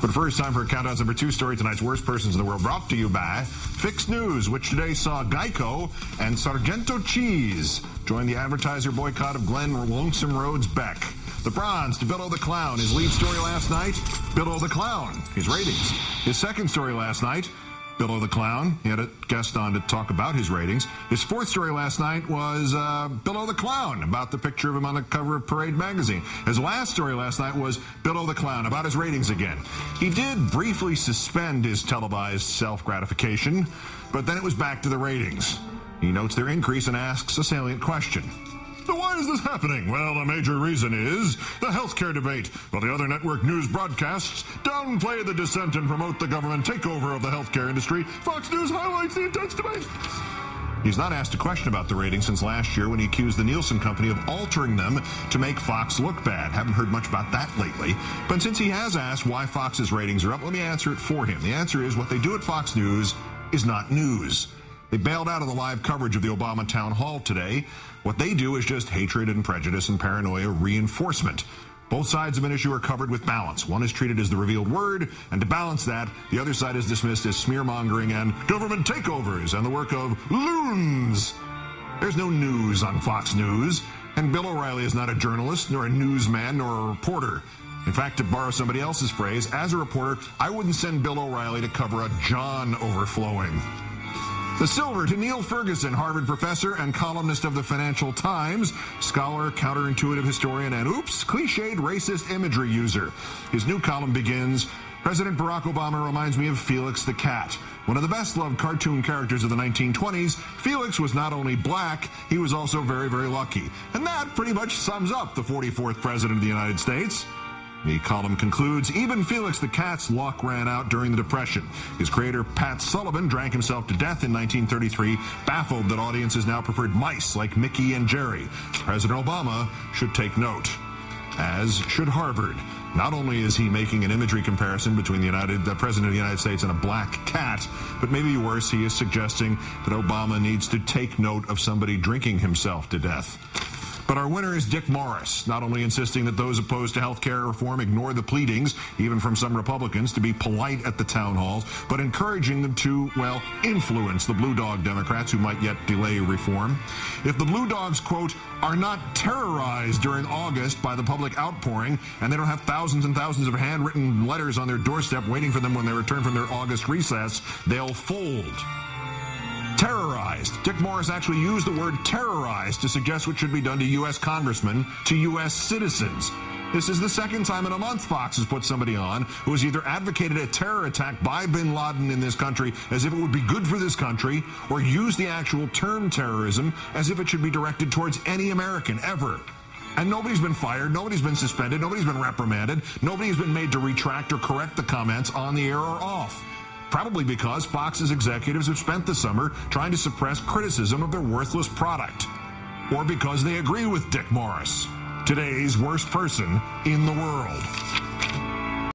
But first, time for Countdown's number 2 story, tonight's worst persons in the world, brought to you by Fix News, which today saw Geico and Sargento Cheese join the advertiser boycott of Glenn Lonesome Rhodes Beck. The Bronze to Bill O' the Clown. His lead story last night, Bill O' the Clown, his ratings. His second story last night, Bill O' the Clown. He had a guest on to talk about his ratings. His fourth story last night was Bill O' the Clown, about the picture of him on the cover of Parade magazine. His last story last night was Bill O' the Clown, about his ratings again. He did briefly suspend his televised self-gratification, but then it was back to the ratings. He notes their increase and asks a salient question. So why is this happening? Well, a major reason is the healthcare debate. While the other network news broadcasts downplay the dissent and promote the government takeover of the healthcare industry, Fox News highlights the intense debate. He's not asked a question about the ratings since last year when he accused the Nielsen company of altering them to make Fox look bad. Haven't heard much about that lately. But since he has asked why Fox's ratings are up, let me answer it for him. The answer is what they do at Fox News is not news. They bailed out of the live coverage of the Obama town hall today. What they do is just hatred and prejudice and paranoia reinforcement. Both sides of an issue are covered with balance. One is treated as the revealed word, and to balance that, the other side is dismissed as smear-mongering and government takeovers and the work of loons. There's no news on Fox News, and Bill O'Reilly is not a journalist, nor a newsman, nor a reporter. In fact, to borrow somebody else's phrase, as a reporter, I wouldn't send Bill O'Reilly to cover a John overflowing. The silver to Neil Ferguson, Harvard professor and columnist of the Financial Times, scholar, counterintuitive historian, and cliched racist imagery user. His new column begins, President Barack Obama reminds me of Felix the Cat. One of the best-loved cartoon characters of the 1920s, Felix was not only black, he was also very, very lucky. And that pretty much sums up the 44th president of the United States. The column concludes, even Felix the Cat's luck ran out during the Depression. His creator, Pat Sullivan, drank himself to death in 1933, baffled that audiences now preferred mice like Mickey and Jerry. President Obama should take note, as should Harvard. Not only is he making an imagery comparison between the President of the United States and a black cat, but maybe worse, he is suggesting that Obama needs to take note of somebody drinking himself to death. But our winner is Dick Morris, not only insisting that those opposed to health care reform ignore the pleadings, even from some Republicans, to be polite at the town halls, but encouraging them to, well, influence the Blue Dog Democrats who might yet delay reform. If the Blue Dogs, quote, are not terrorized during August by the public outpouring, and they don't have thousands and thousands of handwritten letters on their doorstep waiting for them when they return from their August recess, they'll fold. Terrorized. Dick Morris actually used the word terrorized to suggest what should be done to U.S. congressmen, to U.S. citizens. This is the second time in a month Fox has put somebody on who has either advocated a terror attack by bin Laden in this country as if it would be good for this country, or used the actual term terrorism as if it should be directed towards any American, ever. And nobody's been fired, nobody's been suspended, nobody's been reprimanded, nobody's been made to retract or correct the comments on the air or off. Probably because Fox's executives have spent the summer trying to suppress criticism of their worthless product. Or because they agree with Dick Morris, today's worst person in the world.